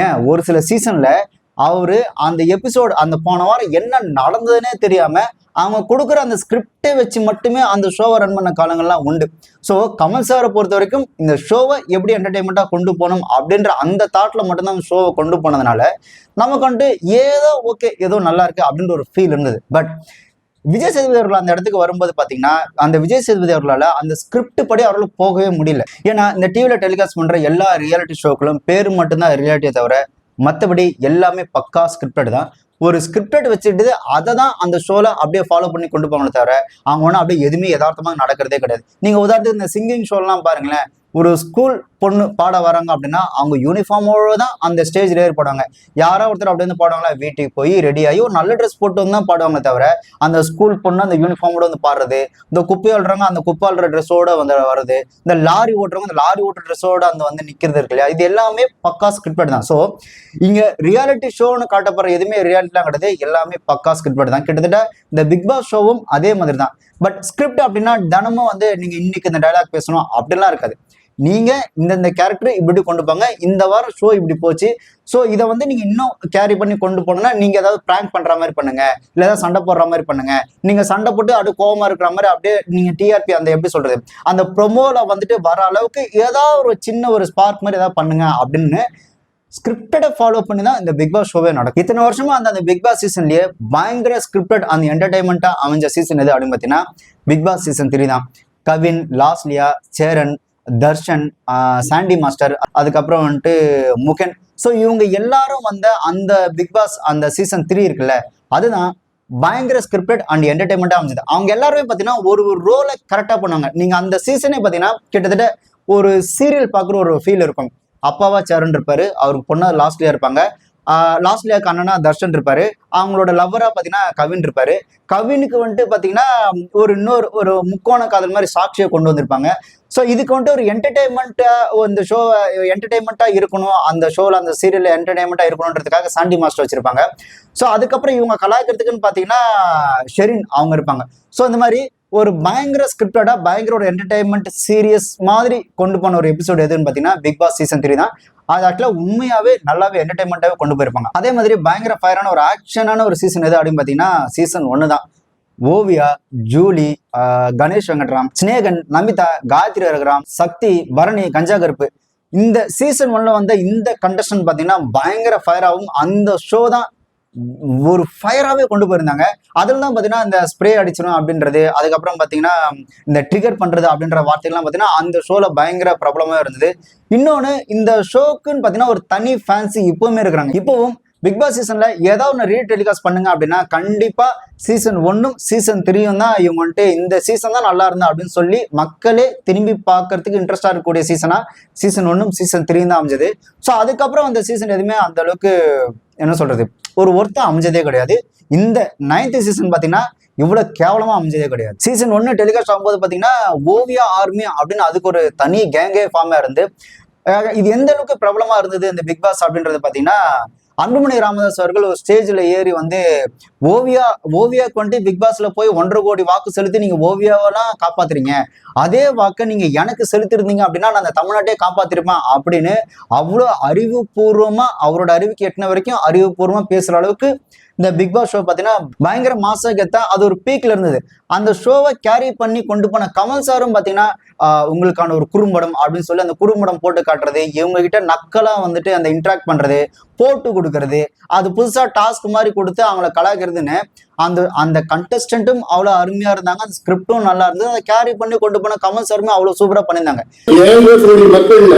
Speaker 2: ஏன் ஒரு சில சீசன்ல அவரு அந்த எபிசோடு அந்த போன வாரம் என்ன நடந்ததுன்னே தெரியாம அவங்க கொடுக்குற அந்த ஸ்கிரிப்டை வச்சு மட்டுமே அந்த ஷோவை ரன் பண்ண காலங்கள்லாம் உண்டு. ஸோ கமல் சாரை பொறுத்த வரைக்கும் இந்த ஷோவை எப்படி என்டர்டைன்மெண்ட்டாக கொண்டு போகணும் அப்படின்ற அந்த தாட்டில் மட்டும்தான் அந்த ஷோவை கொண்டு போனதுனால நமக்கு வந்துட்டு ஏதோ நல்லா இருக்கு அப்படின்ற ஒரு ஃபீல் இருந்தது. பட் விஜய் சேதுபதி அவர்கள் அந்த இடத்துக்கு வரும்போது பார்த்தீங்கன்னா அந்த விஜய் சேதுபதி அவர்களால் அந்த ஸ்கிரிப்ட் படி அவர்களுக்கு போகவே முடியல. ஏன்னா இந்த டிவியில் டெலிகாஸ்ட் பண்ணுற எல்லா ரியாலிட்டி ஷோக்களும் பேர் மட்டும்தான் ரியாலிட்டியை தவிர மற்றபடி எல்லாமே பக்கா ஸ்கிரிப்டட் தான். ஒரு ஸ்கிரிப்டட் வச்சுட்டு அதை தான் அந்த ஷோல அப்படியே ஃபாலோ பண்ணி கொண்டு போவாங்களே தவிர அவங்க ஒன்றும் அப்படியே எதுவுமே யதார்த்தமாக நடக்கிறதே கிடையாது. நீங்க உதாரணத்துக்கு இந்த சிங்கிங் ஷோலாம் பாருங்களேன், ஒரு ஸ்கூல் பொண்ணு பாட வராங்க அப்படின்னா அவங்க யூனிஃபார்மோட தான் அந்த ஸ்டேஜ்ல ஏற்படுவாங்க. யாரோ ஒருத்தர் அப்படி வந்து பாடுவாங்களா, வீட்டுக்கு போய் ரெடி ஆகி ஒரு நல்ல ட்ரெஸ் போட்டு வந்து தான் பாடுவாங்க தவிர அந்த ஸ்கூல் பொண்ணு அந்த யூனிஃபார்மோட வந்து பாடுறது, இந்த குப்பை ஆள்றவங்க அந்த குப்பை ஆள்ற ட்ரெஸ்ஸோட வந்து வருது, இந்த லாரி ஓட்டுறவங்க இந்த லாரி ஓட்டுற ட்ரெஸ்ஸோட அந்த வந்து நிக்கிறது இருக்கு இல்லையா, இது எல்லாமே பக்கா ஸ்கிரிப்டட் தான். ஸோ இங்க ரியாலிட்டி ஷோன்னு காட்டப்படுற எதுவுமே ரியாலிட்டிலாம் கிடையாது, எல்லாமே பக்கா ஸ்கிரிப்டட் தான். கிட்டத்தட்ட இந்த பிக் பாஸ் ஷோவும் அதே மாதிரி தான். பட் ஸ்கிரிப்ட் அப்படின்னா தினமும் வந்து நீங்க இன்னைக்கு இந்த டைலாக் பேசணும் அப்படிலாம் இருக்காது. நீங்க இந்த கேரக்டர் இப்படி கொண்டு போங்க, இந்த வாரம் ஷோ இப்படி போச்சு, ஸோ இதை வந்து நீங்க இன்னும் கேரி பண்ணி கொண்டு போனோம்னா நீங்க ஏதாவது பிராங்க் பண்ற மாதிரி பண்ணுங்க, இல்லை ஏதாவது சண்டை போடுற மாதிரி பண்ணுங்க. நீங்க சண்டை போட்டு அப்படியே கோவமா இருக்கிற மாதிரி அப்படியே நீங்க டிஆர்பி அந்த எப்படி சொல்றது அந்த ப்ரொமோல வந்துட்டு வர அளவுக்கு ஏதாவது ஒரு சின்ன ஒரு ஸ்பார்க் மாதிரி ஏதாவது பண்ணுங்க அப்படின்னு ஸ்கிரிப்டடை ஃபாலோ பண்ணி தான் இந்த பிக் பாஸ் ஷோவே நடக்கும். இத்தனை வருஷமா அந்த பிக் பாஸ் சீசன்லயே பயங்கர ஸ்கிரிப்டட் அந்த என்டர்டைன்மெண்டா அமைஞ்ச சீசன் எது அப்படின்னு பார்த்தீங்கன்னா பிக் பாஸ் சீசன் 3 தான். கவின், லாஸ்லியா, சேரன், தர்ஷன், சாண்டி மாஸ்டர், அதுக்கப்புறம் வந்துட்டு முகன். ஸோ இவங்க எல்லாரும் வந்த அந்த பிக் பாஸ் அந்த சீசன் 3 இருக்குல்ல, அதுதான் பயங்கர ஸ்கிரிப்டட் அண்ட் என்டர்டைன்மெண்டா அமைஞ்சது. அவங்க எல்லாருமே பார்த்தீங்கன்னா ஒரு ரோலை கரெக்டாக பண்ணுவாங்க. நீங்க அந்த சீசனே பார்த்தீங்கன்னா கிட்டத்தட்ட ஒரு சீரியல் பார்க்குற ஒரு ஃபீல் இருக்கும். அப்பாவா சேரன் இருப்பாரு, அவருக்கு பொண்ணா லாஸ்ட்லியா இருப்பாங்க, லாஸ்ட்லியாக்கு அண்ணனா தர்ஷன் இருப்பாரு, அவங்களோட லவ்வரா பாத்தீங்கன்னா கவின் இருப்பாரு. கவினுக்கு வந்துட்டு பாத்தீங்கன்னா ஒரு முக்கோண காதல் மாதிரி சாட்சியை கொண்டு வந்திருப்பாங்க. ஸோ இதுக்கு வந்துட்டு ஒரு என்டர்டைன்மெண்ட்டா இந்த ஷோ என்டர்டைன்மெண்ட்டா இருக்கணும், அந்த ஷோல அந்த சீரியல்ல என்டர்டைன்மெண்ட்டா இருக்கணுன்றதுக்காக சாண்டி மாஸ்டர் வச்சிருப்பாங்க. ஸோ அதுக்கப்புறம் இவங்க கலாய்க்கிறதுக்குன்னு பாத்தீங்கன்னா ஷெரின் அவங்க இருப்பாங்க. ஸோ இந்த மாதிரி ஒரு பயங்கர ஸ்கிரிப்டடா பயங்கர ஒரு என்டர்டைன்மெண்ட் சீரியஸ் மாதிரி கொண்டு போன ஒரு எபிசோடு எதுன்னு பாத்தீங்கன்னா பிக் பாஸ் சீசன் 3 தான். அது ஆக்சுவலா உண்மையாவே நல்லாவே என்டர்டைன்மெண்டாவே கொண்டு போயிருப்பாங்க. அதே மாதிரி பயங்கர ஃபயரான ஒரு ஆக்ஷனான ஒரு சீசன் எது அப்படின்னு பாத்தீங்கன்னா சீசன் 1 தான். ஓவியா, ஜூலி, கணேஷ் வெங்கட்ராம், ஸ்னேகன், நமிதா, காயத்ரி ரகுராம், சக்தி, பரணி, கஞ்சா கருப்பு, இந்த சீசன் 1ல வந்த இந்த கண்டஸ்டன்ட் பாத்தீங்கன்னா பயங்கர ஃபயராகவும் அந்த ஷோ தான் ஒரு ஃபயராகவே கொண்டு போயிருந்தாங்க. அதில் தான் பார்த்தீங்கன்னா இந்த ஸ்ப்ரே அடிச்சிடும் அப்படின்றது, அதுக்கப்புறம் பார்த்தீங்கன்னா இந்த ட்ரிகர் பண்ணுறது அப்படின்ற வார்த்தைகள்லாம் பார்த்தீங்கன்னா அந்த ஷோவில் பயங்கர பிரபலமாக இருந்தது. இன்னொன்று இந்த ஷோக்குன்னு பார்த்தீங்கன்னா ஒரு தனி ஃபேன்ஸி இப்போவுமே இருக்கிறாங்க. இப்போவும் பிக் பாஸ் சீசன்ல ஏதாவது ஒன்று ரீடெலிகாஸ்ட் பண்ணுங்க அப்படின்னா கண்டிப்பா சீசன் 1ம் சீசன் 3ம் தான் இவங்க வந்துட்டு இந்த சீசன் தான் நல்லா இருந்தா அப்படின்னு சொல்லி மக்களே திரும்பி பார்க்கறதுக்கு இன்ட்ரெஸ்டா இருக்கக்கூடிய சீசனா சீசன் 1ம் சீசன் 3ம் தான் அமைஞ்சது. ஸோ அதுக்கப்புறம் அந்த சீசன் எதுவுமே அந்த அளவுக்கு என்ன சொல்றது ஒரு ஒர்த்தா அமைஞ்சதே கிடையாது. இந்த 9th சீசன் பாத்தீங்கன்னா இவ்வளவு கேவலமா அமைஞ்சதே கிடையாது. சீசன் 1 டெலிகாஸ்ட் ஆகும்போது பாத்தீங்கன்னா ஓவியா ஆர்மி அப்படின்னு அதுக்கு ஒரு தனி கேங்கே ஃபார்மா இருந்து இது எந்த அளவுக்கு பிரபலமா இருந்தது இந்த பிக் பாஸ் அப்படின்றது பாத்தீங்கன்னா அன்புமணி ராமதாஸ் அவர்கள் ஒரு ஸ்டேஜ்ல ஏறி வந்து ஓவியாக்கு வந்து பிக் பாஸ்ல போய் 1.5 கோடி வாக்கு செலுத்தி நீங்க ஓவியாவெல்லாம் காப்பாத்துறீங்க, அதே வாக்கை நீங்க எனக்கு செலுத்திருந்தீங்க அப்படின்னா நான் அந்த தமிழ்நாட்டையே காப்பாத்திருப்பேன் அப்படின்னு அவ்வளோ அறிவுபூர்வமா, அவரோட அறிவுக்கு எட்டின வரைக்கும் அறிவுபூர்வமா பேசுற அளவுக்கு இந்த பிக் பாஸ் ஷோ பார்த்தீங்கன்னா பயங்கர மாசா கெத்தா அது ஒரு பீக்ல இருந்தது. அந்த ஷோவை கேரி பண்ணி கொண்டு போன கமல் சாரும் பார்த்தீங்கன்னா உங்களுக்கான ஒரு குறும்படம் அப்படின்னு சொல்லி அந்த குறும்படம் போட்டு காட்டுறது, இவங்க கிட்ட நக்கலா வந்துட்டு அந்த இன்ட்ராக்ட் பண்றது, போட்டு கொடுக்கறது, அது புதுசா டாஸ்க் மாதிரி கொடுத்து அவங்கள கலாய்க்கிறதுன்னு அந்த கண்டஸ்டன்ட்டும் அவ்வளோ அருமையா இருந்தாங்க, அந்த ஸ்கிரிப்டும் நல்லா இருந்தது. அதை கேரி பண்ணி கொண்டு போன கமல் சாருமே அவ்வளோ சூப்பரா பண்ணியிருந்தாங்க.
Speaker 4: 7 கோடி மக்கள்ல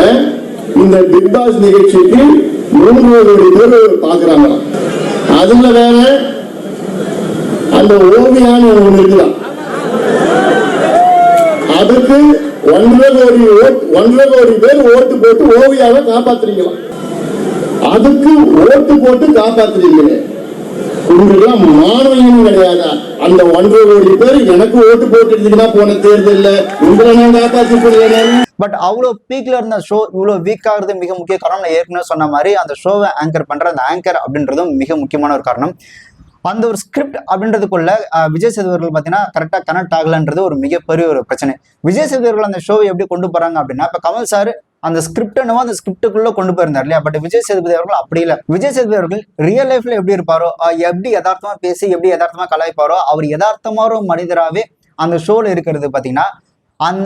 Speaker 4: இந்த பிக் பாஸ் நிகழ்ச்சிக்கு 3 கோடி பேர் பாக்குறாங்க. அதுல வேற அந்த ஓவியான்னு ஒண்ணு இருக்கலாம், அதுக்கு 1.5 கோடி பேர் ஓட்டு போட்டு ஓவியாவை காப்பாத்துறீங்களாம். அதுக்கு ஓட்டு போட்டு காப்பாத்துறீங்களே, உங்களுக்கெல்லாம் மாணவர்களும் கிடையாதா? அந்த 1.5 கோடி பேர் எனக்கு ஓட்டு போட்டுருந்தீங்கன்னா போன தேர்தலில் உங்களை நான் காப்பாற்றி.
Speaker 2: பட் அவ்வளோ பீக்ல இருந்த ஷோ இவ்வளோ வீக் ஆகுறது மிக முக்கிய காரணம். நான் ஏற்கனவே சொன்ன மாதிரி அந்த ஷோவை ஆங்கர் பண்ற அந்த ஆங்கர் அப்படின்றதும் மிக முக்கியமான ஒரு காரணம். அந்த ஒரு ஸ்கிரிப்ட் அப்படின்றதுக்குள்ள விஜய் சேதுபதி பார்த்தீங்கன்னா கரெக்டாக கனெக்ட் ஆகலன்றது ஒரு மிகப்பெரிய ஒரு பிரச்சனை. விஜய் சேதுபதி அந்த ஷோவை எப்படி கொண்டு போறாங்க அப்படின்னா, இப்போ கமல் சார் அந்த ஸ்கிரிப்ட் என்னவோ அந்த ஸ்கிரிப்டுக்குள்ள கொண்டு போயிருந்தார் இல்லையா, பட் விஜய் சேதுபதி அவர்கள் அப்படி இல்லை. விஜய் சேதுபதி அவர்கள் ரியல் லைஃப்ல எப்படி இருப்பாரோ, எப்படி யதார்த்தமா பேசி எப்படி யதார்த்தமா கலாய்ப்பாரோ, அவர் யதார்த்தமான ஒரு மனிதராகவே அந்த ஷோல இருக்கிறது பார்த்தீங்கன்னா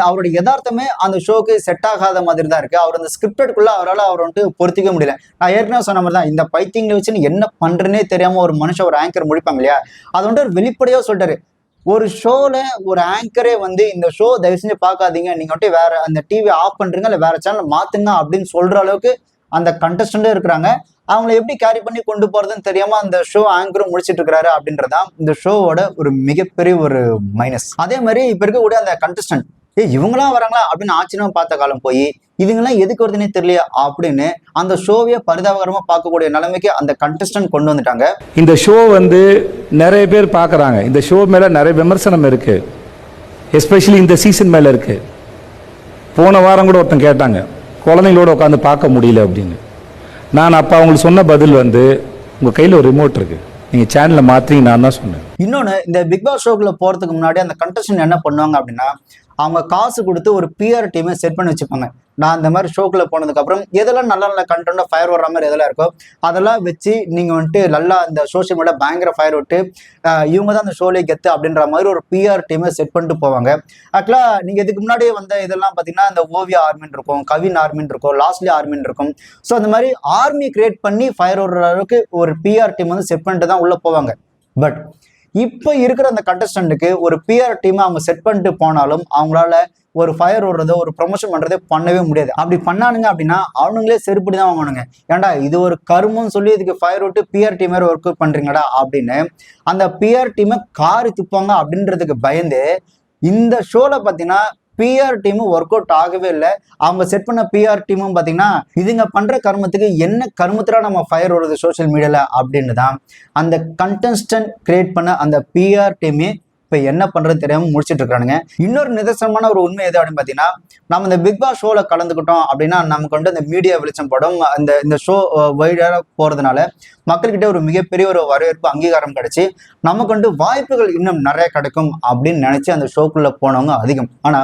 Speaker 2: அவருடைய யதார்த்தமே அந்த ஷோக்கு செட் ஆகாத மாதிரி தான் இருக்கு. அவர் அந்த ஸ்கிரிப்டுக்குள்ள அவரால் அவர் வந்துட்டு பொறுத்திக்க முடியல. நான் ஏற்கனவே சொன்ன மாதிரி தான், இந்த பைத்தியங்களை வச்சு என்ன பண்றேன்னே தெரியாம ஒரு மனுஷன் ஒரு ஆங்கர் முடிப்பாங்க இல்லையா, அது வந்துட்டு ஒரு வெளிப்படையா சொல்லிட்டாரு. ஒரு ஷோல ஒரு ஆங்கரே வந்து இந்த ஷோ தயவு செஞ்சு பார்க்காதீங்க, நீங்க வந்துட்டு வேற அந்த டிவி ஆஃப் பண்றீங்க இல்ல வேற சேனல் மாத்துங்க அப்படின்னு சொல்ற அளவுக்கு அந்த கண்டஸ்டன்டே இருக்கிறாங்க. அவங்களை எப்படி கேரி பண்ணி கொண்டு போறதுன்னு தெரியாம அந்த ஷோ ஆங்கரும் முடிச்சிட்டு இருக்கிறாரு அப்படின்றதான் இந்த ஷோவோட ஒரு மிகப்பெரிய ஒரு மைனஸ். அதே மாதிரி இப்ப இருக்கக்கூடிய அந்த கண்டஸ்டன்ட் இவங்களாம் வராங்களா அப்படின்னு ஆச்சரியமா பார்த்த காலம் போய் இதுங்கெல்லாம் எதுக்கு வருதுன்னே தெரியல அப்படின்னு அந்த ஷோவையே பரிதாபகரமா பார்க்கக்கூடிய நிலைமைக்கு அந்த கண்டஸ்டன்ட் கொண்டு வந்துட்டாங்க.
Speaker 5: இந்த ஷோ வந்து நிறைய பேர் பார்க்குறாங்க, இந்த ஷோ மேலே நிறைய விமர்சனம் இருக்கு, எஸ்பெஷலி இந்த சீசன் மேலே இருக்கு. போன வாரம் கூட ஒருத்தன் கேட்டாங்க குழந்தைங்களோட உட்காந்து பார்க்க முடியல அப்படின்னு. நான் அப்போ அவங்களுக்கு சொன்ன பதில் வந்து உங்கள் கையில் ஒரு ரிமோட் இருக்கு, நீங்கள் சேனலை மாற்றிங்க நான் தான் சொன்னேன்.
Speaker 2: இன்னொன்று, இந்த பிக் பாஸ் ஷோக்குள்ள போகிறதுக்கு முன்னாடி அந்த கண்டஸ்டன்ட் என்ன பண்ணுவாங்க அப்படின்னா, அவங்க காசு கொடுத்து ஒரு பிஆர் டீமை செட் பண்ணி வச்சுப்பாங்க. நான் இந்த மாதிரி ஷோக்குள்ள போனதுக்கப்புறம் எதெல்லாம் நல்ல நல்ல கண்டென்ட்டாக ஃபயர் வர்ற மாதிரி எதெல்லாம் இருக்கோ அதெல்லாம் வச்சு நீங்கள் வந்துட்டு நல்லா இந்த சோஷியல் மீடியா பயங்கர ஃபயர் விட்டு இவங்க தான் அந்த ஷோலே கெத்து அப்படின்ற மாதிரி ஒரு பிஆர் டீமை செட் பண்ணிட்டு போவாங்க. ஆக்சுவலாக நீங்கள் இதுக்கு முன்னாடியே வந்த இதெல்லாம் பார்த்தீங்கன்னா இந்த ஓவியா ஆர்மின் இருக்கும், கவின் ஆர்மின் இருக்கும், லாஸ்ட்லி ஆர்மின் இருக்கும். ஸோ அந்த மாதிரி ஆர்மி கிரியேட் பண்ணி ஃபயர் விடுற அளவுக்கு ஒரு பிஆர் டீம் வந்து செட் பண்ணிட்டு தான் உள்ளே போவாங்க. பட் இப்போ இருக்கிற அந்த கண்டஸ்டன்ட்டுக்கு ஒரு பிஆர் டீமை அவங்க செட் பண்ணிட்டு போனாலும் அவங்களால ஒரு ஃபயர் விடுறதோ ஒரு ப்ரொமோஷன் பண்றதோ பண்ணவே முடியாது. அப்படி பண்ணானுங்க அப்படின்னா அவனுங்களே செருப்படி தான் வாங்கணுங்க. ஏன்டா இது ஒரு கருமன்னு சொல்லி இதுக்கு ஃபயர் விட்டு பிஆர் டீம் ஒர்க் அவுட் பண்றீங்கடா அப்படின்னு அந்த பிஆர் டீமை காரி துப்பாங்க அப்படின்றதுக்கு பயந்து இந்த ஷோல பார்த்தீங்கன்னா பிஆர் டீமும் ஒர்க் அவுட் ஆகவே இல்லை. அவங்க செட் பண்ண பிஆர் டீமும் பார்த்தீங்கன்னா இதுங்க பண்ற கர்மத்துக்கு என்ன கர்மத்துல நம்ம ஃபயர் வருது சோசியல் மீடியால அப்படின்னு தான் அந்த கண்டஸ்டன்ட் கிரியேட் பண்ண அந்த பிஆர் டீமே இப்போ என்ன பண்றது தெரியாம முடிச்சிட்டு இருக்கானுங்க. இன்னொரு நிதர்சனமான ஒரு உண்மை எது அப்படின்னு பார்த்தீங்கன்னா, நம்ம இந்த பிக் பாஸ் ஷோல கலந்துக்கிட்டோம் அப்படின்னா நமக்கு வந்து இந்த மீடியா வெளிச்சம் படம் இந்த ஷோ வைடாக போறதுனால மக்கள்கிட்ட ஒரு மிகப்பெரிய ஒரு வரவேற்பு அங்கீகாரம் கிடைச்சி நமக்கு வந்து வாய்ப்புகள் இன்னும் நிறைய கிடைக்கும் அப்படின்னு நினைச்சு அந்த ஷோக்குள்ள போனவங்க அதிகம். ஆனா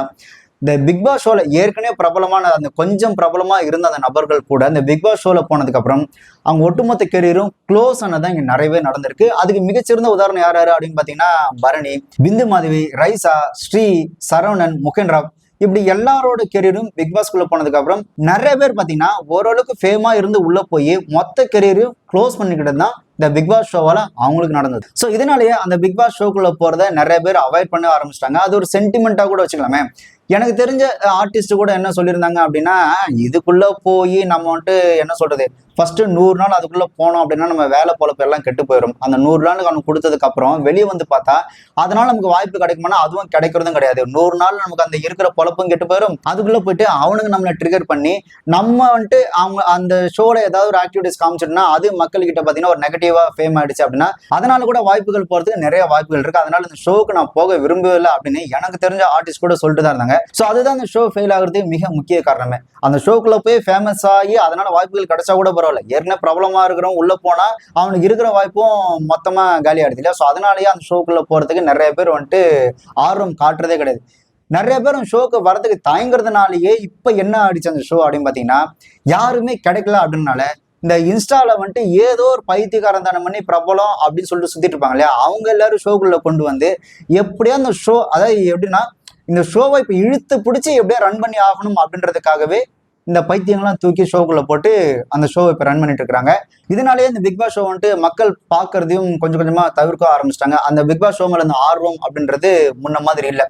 Speaker 2: இந்த பிக் பாஸ் ஷோல ஏற்கனவே பிரபலமான அந்த கொஞ்சம் பிரபலமா இருந்த அந்த நபர்கள் கூட இந்த பிக் பாஸ் ஷோல போனதுக்கு அப்புறம் அவங்க ஒட்டுமொத்த கெரியரும் க்ளோஸ் ஆனதான் இங்க நிறையவே நடந்திருக்கு. அதுக்கு மிகச்சிறந்த உதாரணம் யார் அப்படின்னு பாத்தீங்கன்னா பரணி, பிந்து மாதவி, ரைசா, ஸ்ரீ, சரவணன், முகேன் ராவ், இப்படி எல்லாரோட கெரியரும் பிக் பாஸ்குள்ள போனதுக்கு அப்புறம் நிறைய பேர் பாத்தீங்கன்னா ஓரளவுக்கு ஃபேமா இருந்து உள்ள போய் மொத்த கெரியரையும் க்ளோஸ் பண்ணிக்கிட்டு தான் இந்த பிக் பாஸ் ஷோவால அவங்களுக்கு நடந்தது. ஸோ இதனாலேயே அந்த பிக் பாஸ் ஷோக்குள்ள போறத நிறைய பேர் அவாய்ட் பண்ண ஆரம்பிச்சிட்டாங்க. அது ஒரு சென்டிமெண்டா கூட வச்சுக்கலாமே. எனக்கு தெரிஞ்ச ஆர்டிஸ்ட் கூட என்ன சொல்லியிருந்தாங்க அப்படின்னா, இதுக்குள்ள போய் நம்ம வந்துட்டு என்ன சொல்றது, ஃபர்ஸ்ட் 100 நாள் அதுக்குள்ள போனோம் அப்படின்னா நம்ம வேலை பொழப்பு எல்லாம் கெட்டு போயிடும். அந்த 100 நாளுக்கு அவனுக்கு கொடுத்ததுக்கு அப்புறம் வெளியே வந்து பார்த்தா அதனால நமக்கு வாய்ப்பு கிடைக்குமானா அதுவும் கிடைக்கிறதும் கிடையாது. 100 நாள் நமக்கு அந்த இருக்கிற பொழப்பும் கெட்டு போயிடும். அதுக்குள்ள போயிட்டு அவனுக்கு நம்மளை ட்ரிகர் பண்ணி நம்ம வந்துட்டு அவங்க அந்த ஷோல ஏதாவது ஒரு ஆக்டிவிட்டிஸ் காமிச்சிட்டுனா அது மக்கள்கிட்ட பார்த்தீங்கன்னா ஒரு நெகட்டிவா ஃபேம் ஆயிடுச்சு அப்படின்னா அதனால கூட வாய்ப்புகள் போறதுக்கு நிறைய வாய்ப்புகள் இருக்கு. அதனால இந்த ஷோக்கு நான் போக விரும்பவே இல்லை அப்படின்னு எனக்கு தெரிஞ்ச ஆர்டிஸ்ட் கூட சொல்லிட்டு தான் இருந்தாங்க. ஸோ அதுதான் அந்த ஷோ ஃபெயில் ஆகுறதுக்கு மிக முக்கிய காரணமே. அந்த ஷோக்குள்ள போய் ஃபேமஸ் ஆகி அதனால வாய்ப்புகள் கிடைச்சா கூட பரவாயில்ல, ஏற்கனவே பிரபலமா இருக்கிறவங்க உள்ள போனா அவனுக்கு இருக்கிற வாய்ப்பும் மொத்தமா காலி ஆயிடுது இல்லையா. ஸோ அதனாலேயே அந்த ஷோக்குள்ள போறதுக்கு நிறைய பேர் வந்துட்டு ஆர்வம் காட்டுறதே கிடையாது. நிறைய பேர் ஷோக்கு வரதுக்கு தயங்குறதுனாலயே இப்ப என்ன ஆயிடுச்சு அந்த ஷோ அப்படின்னு பாத்தீங்கன்னா, யாருமே கிடைக்கல அப்படின்னால இந்த இன்ஸ்டால வந்துட்டு ஏதோ ஒரு பைத்தியக்காரன் தானம் பண்ணி பிரபலம் அப்படின்னு சொல்லிட்டு சுத்திட்டு இருப்பாங்க இல்லையா, அவங்க எல்லாரும் ஷோக்குள்ள கொண்டு வந்து எப்படியா அந்த ஷோ, அதாவது எப்படின்னா இந்த ஷோவை இப்ப இழுத்து பிடிச்சி எப்படியா ரன் பண்ணி ஆகணும் அப்படின்றதுக்காகவே இந்த பைத்தியங்கள்லாம் தூக்கி ஷோக்குள்ள போட்டு அந்த ஷோவை இப்ப ரன் பண்ணிட்டு இருக்காங்க. இதனாலேயே இந்த பிக் பாஸ் ஷோ வந்துட்டு மக்கள் பாக்குறதையும் கொஞ்சம் கொஞ்சமா தவிர்க்க ஆரம்பிச்சிட்டாங்க. அந்த பிக் பாஸ் ஷோ மேல இந்த ஆர்வம் அப்படின்றது முன்ன மாதிரி இல்லை.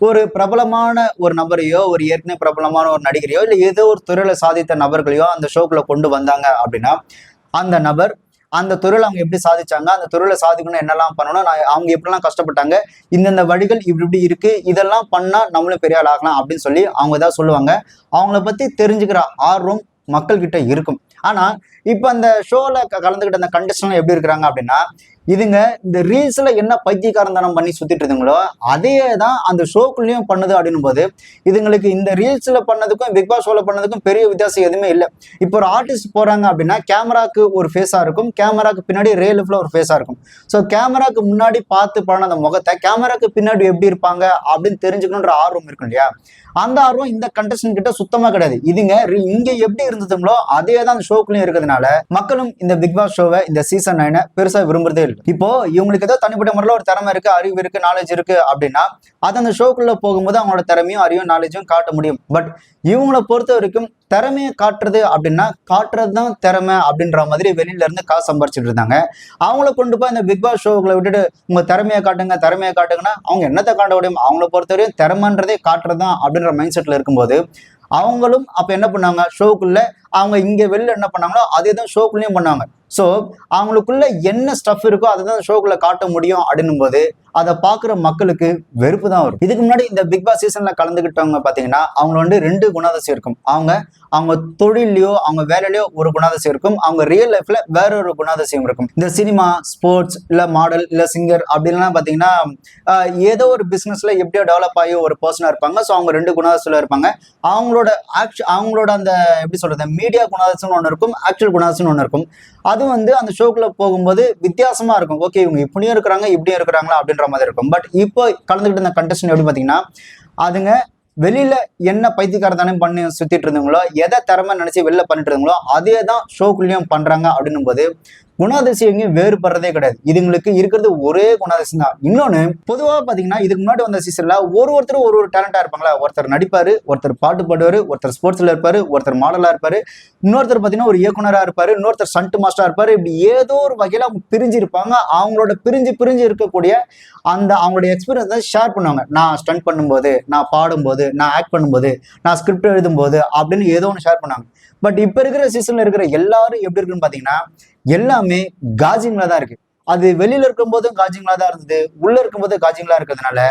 Speaker 2: ஒரு பிரபலமான ஒரு நபரையோ, ஒரு ஏற்கனவே பிரபலமான ஒரு நடிகரையோ, இல்லை ஏதோ ஒரு துறையில சாதித்த நபர்களையோ அந்த ஷோக்குள்ள கொண்டு வந்தாங்க அப்படின்னா அந்த நபர் அந்த துறையில அவங்க எப்படி சாதிச்சாங்க, அந்த துறையில சாதிக்கணும் என்னெல்லாம் பண்ணணும், அவங்க எப்படிலாம் கஷ்டப்பட்டாங்க, இந்தந்த வழிகள் இப்படி இப்படி இருக்கு, இதெல்லாம் பண்ணா நம்மளும் பெரிய ஆள் ஆகலாம் அப்படின்னு சொல்லி அவங்க ஏதாவது சொல்லுவாங்க. அவங்கள பத்தி தெரிஞ்சுக்கிற ஆர்வம் மக்கள் கிட்ட இருக்கும். ஆனா இப்ப அந்த ஷோல கலந்துகிட்ட அந்த கண்டஸ்டன்ட் எப்படி இருக்கிறாங்க அப்படின்னா, இதுங்க இந்த ரீல்ஸ்ல என்ன பைத்தியக்காரந்தனம் பண்ணி சுத்திட்டு இருந்தீங்களோ அதே தான் அந்த ஷோக்குள்ளேயும் பண்ணுது அப்படின்னும் போது இதுங்களுக்கு இந்த ரீல்ஸ்ல பண்ணதுக்கும் பிக் பாஸ் ஷோல பண்ணதுக்கும் பெரிய வித்தியாசம் எதுவுமே இல்லை. இப்போ ஒரு ஆர்டிஸ்ட் போறாங்க அப்படின்னா கேமராக்கு ஒரு ஃபேஸா இருக்கும், கேமராக்கு பின்னாடி ரியல் லைஃப்ல ஒரு ஃபேஸா இருக்கும். ஸோ கேமராக்கு முன்னாடி பார்த்து பண்ண அந்த முகத்தை கேமராக்கு பின்னாடி எப்படி இருப்பாங்க அப்படின்னு தெரிஞ்சுக்கணுன்ற ஆர்வம் இருக்கும் இல்லையா, அந்த ஆர்வம் இந்த கண்டஸ்டன்ட் கிட்ட சுத்தமா கிடையாது. இதுங்க இங்க எப்படி இருந்ததுங்களோ அதே தான் அந்த ஷோக்குள்ளயும் இருக்கிறதுனால மக்களும் இந்த பிக் பாஸ் ஷோவை இந்த சீசன் 9 பெருசா விரும்புறதே இல்லை. இப்போ இவங்களுக்கு ஏதோ தனிப்பட்ட முறையில் ஒரு திறமை இருக்கு, அறிவு இருக்கு, நாலேஜ் இருக்கு அப்படின்னா அது அந்த ஷோக்குள்ள போகும்போது அவங்களோட திறமையும் அறிவும் நாலேஜும் காட்ட முடியும். பட் இவங்களை பொறுத்த வரைக்கும் திறமையை காட்டுறது அப்படின்னா காட்டுறது தான் திறமை அப்படின்ற மாதிரி வெளியில இருந்து காசு சம்பாரிச்சுட்டு இருந்தாங்க. அவங்கள கொண்டு போய் இந்த பிக் பாஸ் ஷோக்களை விட்டுட்டு உங்க திறமையை காட்டுங்க திறமையை காட்டுங்கன்னா அவங்க என்னத்தை காட்ட முடியும், அவங்கள பொறுத்தவரையும் திறமைன்றதே காட்டுறது தான் அப்படின்ற மைண்ட் செட்ல இருக்கும்போது அவங்களும் அப்ப என்ன பண்ணாங்க, ஷோக்குள்ள அவங்க இங்க வெளில என்ன பண்ணாங்களோ அதே தான் ஷோக்குள்ளேயும் பண்ணாங்க. ஸோ அவங்களுக்குள்ள என்ன ஸ்டஃப் இருக்கோ அதை தான் ஷோக்குள்ள காட்ட முடியும் அப்படின்னும் போது அதை பார்க்குற மக்களுக்கு வெறுப்பு தான் வரும். இதுக்கு முன்னாடி இந்த பிக் பாஸ் சீசன்ல கலந்துக்கிட்டவங்க பார்த்தீங்கன்னா அவங்க 2 குணாதிசயம் இருக்கும். அவங்க தொழிலையோ அவங்க வேலையிலயோ ஒரு குணாதிசயம் இருக்கும், அவங்க ரியல் லைஃப்ல வேற ஒரு குணாதிசயம் இருக்கும். இந்த சினிமா, ஸ்போர்ட்ஸ், இல்ல மாடல், இல்ல சிங்கர் அப்படின்லாம் பார்த்தீங்கன்னா ஏதோ ஒரு பிசினஸ்ல எப்படியோ டெவலப் ஆகி ஒரு பர்சனா இருப்பாங்க. ஸோ அவங்க 2 குணாதிசயம் இருப்பாங்க. அவங்களோட அந்த எப்படி சொல்றது மீடியா குணாதிசயம் ஒன்று இருக்கும், ஆக்சுவல் குணாதிசயம் ஒன்று இருக்கும். அது அந்த ஷோக்குள்ள போகும்போது வித்தியாசமா இருக்கும். ஓகே இவங்க இப்படியும் இருக்கிறாங்க இப்படியும் இருக்கிறாங்களா அப்படின்ற மாதிரி இருக்கும். பட் இப்போ கலந்துக்கிட்டு இந்த கண்டஸ்டன்ட் எப்படி பார்த்தீங்கன்னா அதுங்க வெளியில என்ன பைத்தியக்காரதானே பண்ணி சுத்திட்டு இருந்தவங்களோ எதை திறமை நினைச்சு வெளில பண்ணிட்டு இருந்தவங்களோ அதே தான் ஷோக்குள்ளேயும் பண்றாங்க அப்படின்னும் போது குணாதிசயம் எங்கேயும் வேறுபடுறதே கிடையாது. இதுங்களுக்கு இருக்கிறது ஒரே குணாதிசயம் தான். இன்னொன்னு பொதுவாக பாத்தீங்கன்னா இதுக்கு முன்னாடி வந்த சீசன்ல ஒருத்தரும் ஒரு டேலண்டா இருப்பாங்களா, ஒருத்தர் நடிப்பாரு, ஒருத்தர் பாட்டு பாடுவாரு, ஒருத்தர் ஸ்போர்ட்ஸ்ல இருப்பாரு, ஒருத்தர் மாடலா இருப்பாரு, இன்னொருத்தர் பாத்தீங்கன்னா ஒரு இயக்குனரா இருப்பாரு, இன்னொருத்தர் ஸ்டண்ட் மாஸ்டரா இருப்பாரு. இப்படி ஏதோ ஒரு வகையில அவங்க பிரிஞ்சு இருப்பாங்க. அவங்களோட பிரிஞ்சு இருக்கக்கூடிய அந்த அவங்களுடைய எக்ஸ்பீரியன்ஸ் ஷேர் பண்ணுவாங்க. நான் ஸ்டண்ட் பண்ணும்போது, நான் பாடும்போது, நான் ஆக்ட் பண்ணும்போது, நான் ஸ்கிரிப்ட் எழுதும்போது அப்படின்னு ஏதோ ஒன்று ஷேர் பண்ணாங்க. பட் இப்ப இருக்கிற சீசன்ல இருக்கிற எல்லாரும் எப்படி இருக்குன்னு பாத்தீங்கன்னா எல்லாமே காஜிங்களா தான் இருக்கு. அது வெளியில இருக்கும் போதும் காஜிங்களா தான் இருந்தது, உள்ள இருக்கும் போது காஜிங்களா இருக்கிறதுனால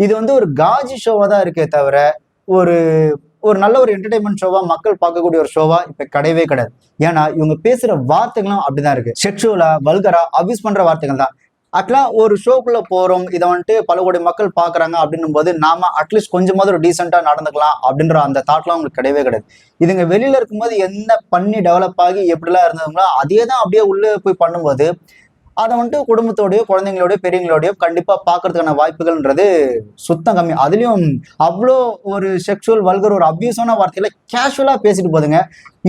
Speaker 2: இது ஒரு காஜி ஷோவா தான் இருக்கே தவிர ஒரு நல்ல ஒரு என்டர்டைன்மெண்ட் ஷோவா மக்கள் பார்க்கக்கூடிய ஒரு ஷோவா இப்ப கிடையவே கிடையாது. ஏன்னா இவங்க பேசுற வார்த்தைகளும் அப்படிதான் இருக்கு. செக்ஷுவலா வல்கரா அபியூஸ் பண்ற வார்த்தைகள் தான். அட்லாம் ஒரு ஷோக்குள்ள போறோம், இதை பல கோடி மக்கள் பாக்குறாங்க அப்படின்னும் போது நாம அட்லீஸ்ட் கொஞ்சமாவது ஒரு டீசெண்டா நடந்துக்கலாம் அப்படின்ற அந்த தாட்லாம் அவங்களுக்கு கிடையவே கிடையாது. இதுங்க வெளியில இருக்கும்போது என்ன பண்ணி டெவலப் ஆகி எப்படிலாம் இருந்தவங்களோ அதே தான் அப்படியே உள்ள போய் பண்ணும்போது அதை குடும்பத்தோடய குழந்தைங்களோடய பெரியவங்களோடய கண்டிப்பா பாக்குறதுக்கான வாய்ப்புகள்ன்றது சுத்தம் கம்மி. அதுலயும் அவ்வளோ ஒரு செக்ஷுவல் வல்கர் ஒரு அபியூஸான வார்த்தையில கேஷுவலா பேசிட்டு போதுங்க.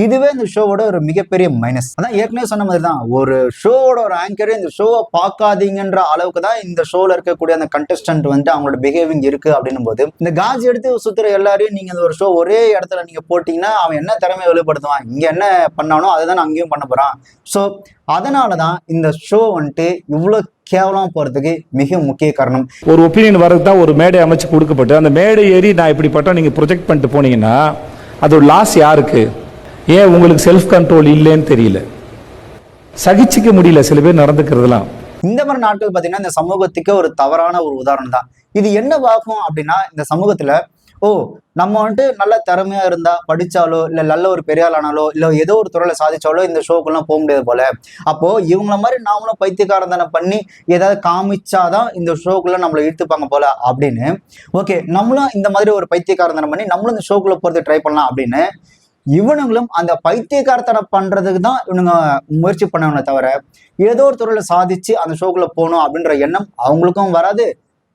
Speaker 2: இதுவே இந்த ஷோவோட ஒரு மிகப்பெரிய மைனஸ். அதான் ஏற்கனவே சொன்ன மாதிரி தான், ஒரு ஷோவோட ஒரு ஆங்கரே இந்த ஷோவை பார்க்காதீங்கன்ற அளவுக்கு தான் இந்த ஷோல இருக்கக்கூடிய அந்த கண்டஸ்டன்ட் அவங்களோட பிஹேவிங் இருக்கு அப்படின்னும் போது இந்த காஜ் எடுத்து சுத்துற எல்லாரையும் நீங்க ஒரு ஷோ ஒரே இடத்துல நீங்க போட்டீங்கன்னா அவன் என்ன திறமையை வெளிப்படுத்துவான், இங்க என்ன பண்ணானோ அதை தான் அங்கேயும் பண்ண போறான். ஸோ அதனாலதான் இந்த ஷோ இவ்வளவு கேவலமா போறதுக்கு மிக முக்கிய காரணம்.
Speaker 5: ஒரு ஒப்பீனியன் வரதுக்கு தான் ஒரு மேடை அமைச்சு கொடுக்கப்பட்டு அந்த மேடை ஏறி நான் இப்படிப்பட்ட நீங்க ப்ரொஜெக்ட் பண்ணிட்டு போனீங்கன்னா அது ஒரு லாஸ் யாருக்கு? ஏன் உங்களுக்கு செல்ஃப் கண்ட்ரோல் இல்லைன்னு தெரியல, சகிச்சிக்க முடியல சில பேர் நடந்துக்கிறதுலாம்.
Speaker 2: இந்த மாதிரி நாட்கள் பாத்தீங்கன்னா இந்த சமூகத்துக்கு ஒரு தவறான ஒரு உதாரணம் தான். இது என்னவாகும் அப்படின்னா இந்த சமூகத்துல ஓ நம்ம வந்துட்டு நல்ல திறமையா இருந்தா படிச்சாலோ இல்ல நல்ல ஒரு பெரிய ஆளானாலோ இல்ல ஏதோ ஒரு துறையில சாதிச்சாலோ இந்த ஷோக்கெல்லாம் போக முடியாது போல. அப்போ இவங்கள மாதிரி நாமளும் பைத்தியக்காரத்தனை பண்ணி ஏதாவது காமிச்சாதான் இந்த ஷோக்குள்ள நம்மளை இழுத்துப்பாங்க போல அப்படின்னு, ஓகே நம்மளும் இந்த மாதிரி ஒரு பைத்தியக்காரத்தனை பண்ணி நம்மளும் இந்த ஷோக்குள்ள போறது ட்ரை பண்ணலாம் அப்படின்னு இவனுங்களும் அந்த பைத்தியக்காரத்தனம் பண்றதுக்கு தான் இவனுங்க முயற்சி பண்ணவனே தவிர ஏதோ ஒரு துறையில சாதிச்சு அந்த ஷோக்குள்ள போகணும் அப்படின்ற எண்ணம் அவங்களுக்கும் வராது.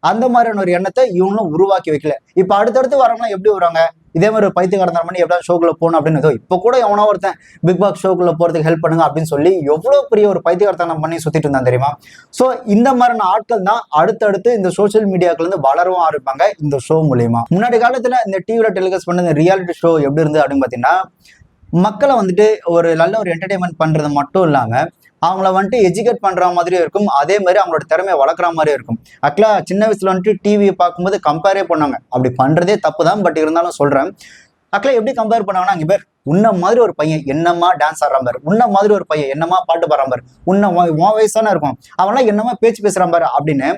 Speaker 2: அந்த மாதிரியான ஒரு எண்ணத்தை இவங்களும் உருவாக்கி வைக்கல. இப்ப அடுத்தடுத்து வரவங்க எப்படி வருவாங்க, இதே மாதிரி ஒரு பைத்தியக்காரத்தனம் பண்ணி எப்படியா ஷோக்குள்ள போகணும் அப்படின்னு. இப்ப கூட எவனோ ஒருத்தன் பிக் பாஸ் ஷோக்குள்ள போறதுக்கு ஹெல்ப் பண்ணுங்க அப்படின்னு சொல்லி எவ்வளவு பெரிய ஒரு பைத்தியக்காரத்தனம் பண்ணி சுத்திட்டு இருந்தான் தெரியுமா. சோ இந்த மாதிரியான ஆட்கள் தான் அடுத்தடுத்து இந்த சோசியல் மீடியாக்கள் இருந்து வளரவும் ஆரம்பிப்பாங்க இந்த ஷோ மூலியமா. முன்னாடி காலத்துல இந்த டிவில டெலிகாஸ்ட் பண்ண இந்த ரியாலிட்டி ஷோ எப்படி இருந்து அப்படின்னு பாத்தீங்கன்னா, மக்களை வந்துட்டு ஒரு நல்ல ஒரு என்டர்டைன்மெண்ட் பண்றது மட்டும் இல்லாம அவங்கள வந்துட்டு எஜுகேட் பண்ற மாதிரியும் இருக்கும், அதே மாதிரி அவங்களோட திறமையை வளர்க்குற மாதிரியும் இருக்கும். ஆக்சுவலா சின்ன வயசுல வந்துட்டு டிவியை பார்க்கும்போது கம்பேரே பண்ணாங்க, அப்படி பண்றதே தப்பு தான், பட் இருந்தாலும் சொல்றேன். ஆக்சுவலா எப்படி கம்பேர் பண்ணாங்கன்னா, இங்க பேர் உன்ன மாதிரி ஒரு பையன் என்னமா டான்ஸ் ஆடுறான் பாரு, உன்ன மாதிரி ஒரு பையன் என்னமா பாட்டு பாடுறான் பாரு, உன் வயசான இருக்கும் அவன்லாம் என்னமா பேச்சு பேசுறான் பாரு அப்படின்னு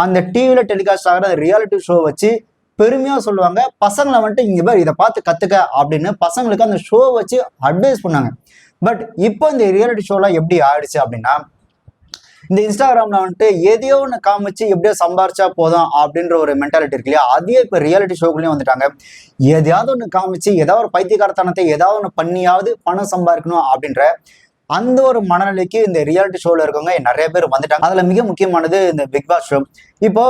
Speaker 2: அந்த டிவில டெலிகாஸ்ட் ஆகிற ரியாலிட்டி ஷோ வச்சு பெருமையா சொல்லுவாங்க. பசங்களை வந்துட்டு இங்க பேர் இதை பார்த்து கத்துக்க அப்படின்னு பசங்களுக்கு அந்த ஷோ வச்சு அட்வைஸ் பண்ணாங்க. பட் இப்போ இந்த ரியாலிட்டி ஷோலாம் எப்படி ஆயிடுச்சு அப்படின்னா, இந்த இன்ஸ்டாகிராம்ல வந்துட்டு எதையோ ஒன்று காமிச்சு எப்படியோ சம்பாரிச்சா போதும் அப்படின்ற ஒரு மென்டாலிட்டி இருக்கு இல்லையா, அதே இப்போ ரியாலிட்டி ஷோக்குள்ளேயும் வந்துட்டாங்க. எதையாவது ஒன்று காமிச்சு ஏதாவது ஒரு பைத்தியக்காரத்தனத்தை ஏதாவது ஒன்று பண்ணியாவது பணம் சம்பாதிக்கணும் அப்படின்ற அந்த ஒரு மனநிலைக்கு இந்த ரியாலிட்டி ஷோல இருக்கவங்க நிறைய பேர் வந்துட்டாங்க. அதுல மிக முக்கியமானது இந்த பிக் பாஸ் ஷோ. இப்போ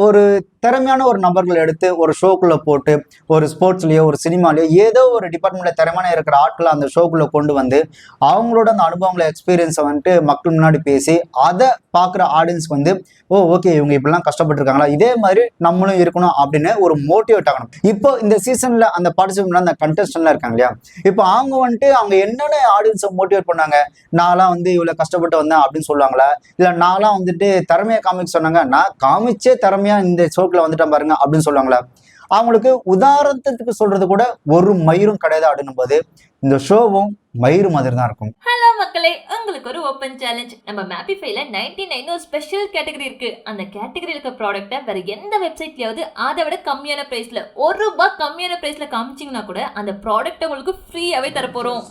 Speaker 2: ஒரு திறமையான ஒரு நபர்கள் எடுத்து ஒரு ஷோக்குள்ள போட்டு ஒரு ஸ்போர்ட்ஸ்லயோ ஒரு சினிமாலயோ ஏதோ ஒரு டிபார்ட்மெண்ட்ல திறமையான இருக்கிற ஆட்களை அந்த ஷோக்குள்ள கொண்டு வந்து அவங்களோட அந்த அனுபவங்களை எக்ஸ்பீரியன்ஸை வந்துட்டு மக்கள் முன்னாடி பேசி அதை பார்க்குற ஆடியன்ஸ்க்கு வந்து ஓ ஓகே இவங்க இப்படிலாம் கஷ்டப்பட்டு இருக்காங்களா, இதே மாதிரி நம்மளும் இருக்கணும் அப்படின்னு ஒரு மோட்டிவேட் ஆகணும். இப்போ இந்த சீசன்ல அந்த பார்ட்டிசிபென்ட் அந்த கண்டெஸ்டன்ட்லாம் இருக்காங்க இல்லையா, இப்போ அவங்க வந்துட்டு அவங்க என்னென்ன ஆடியன்ஸை மோட்டிவேட் பண்ணாங்க, நான்லாம் வந்து இவ்வளவு கஷ்டப்பட்டு வந்தேன் அப்படின்னு சொல்லுவாங்களா, இல்ல நான்லாம் வந்துட்டு திறமையை காமிக்க சொன்னாங்க, நான் காமிச்சே திறமையா இந்த ஷோக்குல வந்துட்டேன் பாருங்க அப்படின்னு சொல்லுவாங்களா. அவங்களுக்கு உதாரணத்துக்கு சொல்றது கூட ஒரு மயிரும் கிடையாது அப்படின்னும் போது இந்த ஷோவும் மயிறு மாதிரி தான் இருக்கும்.
Speaker 1: ஹலோ மக்களே, உங்களுக்கு ஒரு ஓப்பன் சேலஞ்ச். நம்ம மேபிஃபைல 99 ஒரு ஸ்பெஷல் கேட்டகரி இருக்கு. அந்த கேட்டகரியில் இருக்க ப்ராடக்ட்டை வேற எந்த வெப்சைட்லயாவது அதை விட கம்மியான பிரைஸ்ல ₹1 கம்மியான பிரைஸ்ல காமிச்சிங்கன்னா கூட அந்த ப்ராடக்ட்டை உங்களுக்கு ஃப்ரீயாவே தரப்போறோம்.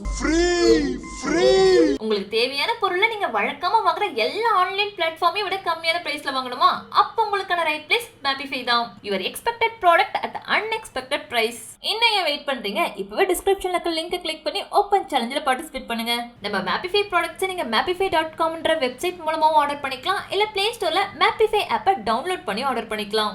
Speaker 1: உங்களுக்கு தேவையான பொருளை நீங்க வழக்கமா வாங்குற எல்லா ஆன்லைன் பிளாட்ஃபார்மையும் விட கம்மியான பிரைஸ்ல வாங்கணுமா? அப்போ உங்களுக்கான ரைட் பிளேஸ் மேபிஃபை தான். Your expected product at unexpected price. இன்னும் ஏன் வெயிட் பண்றீங்க? இப்பவே டிஸ்கிரிப்ஷன்ல இருக்க லிங்கை கிளிக் பண்ணி ஓப்பன் சேலஞ்சில் பார்ட்டிசிபேட் பண்ணுங்க. நம்ம மேபிஃபை ப்ராடக்ட்ஸை நீங்க mapify.com வெப்சைட் மூலமாவும் ஆர்டர் பண்ணிக்கலாம், இல்ல பிளே ஸ்டோர்ல மேபிஃபை ஆப்பை டவுன்லோட் பண்ணி ஆர்டர் பண்ணிக்கலாம்.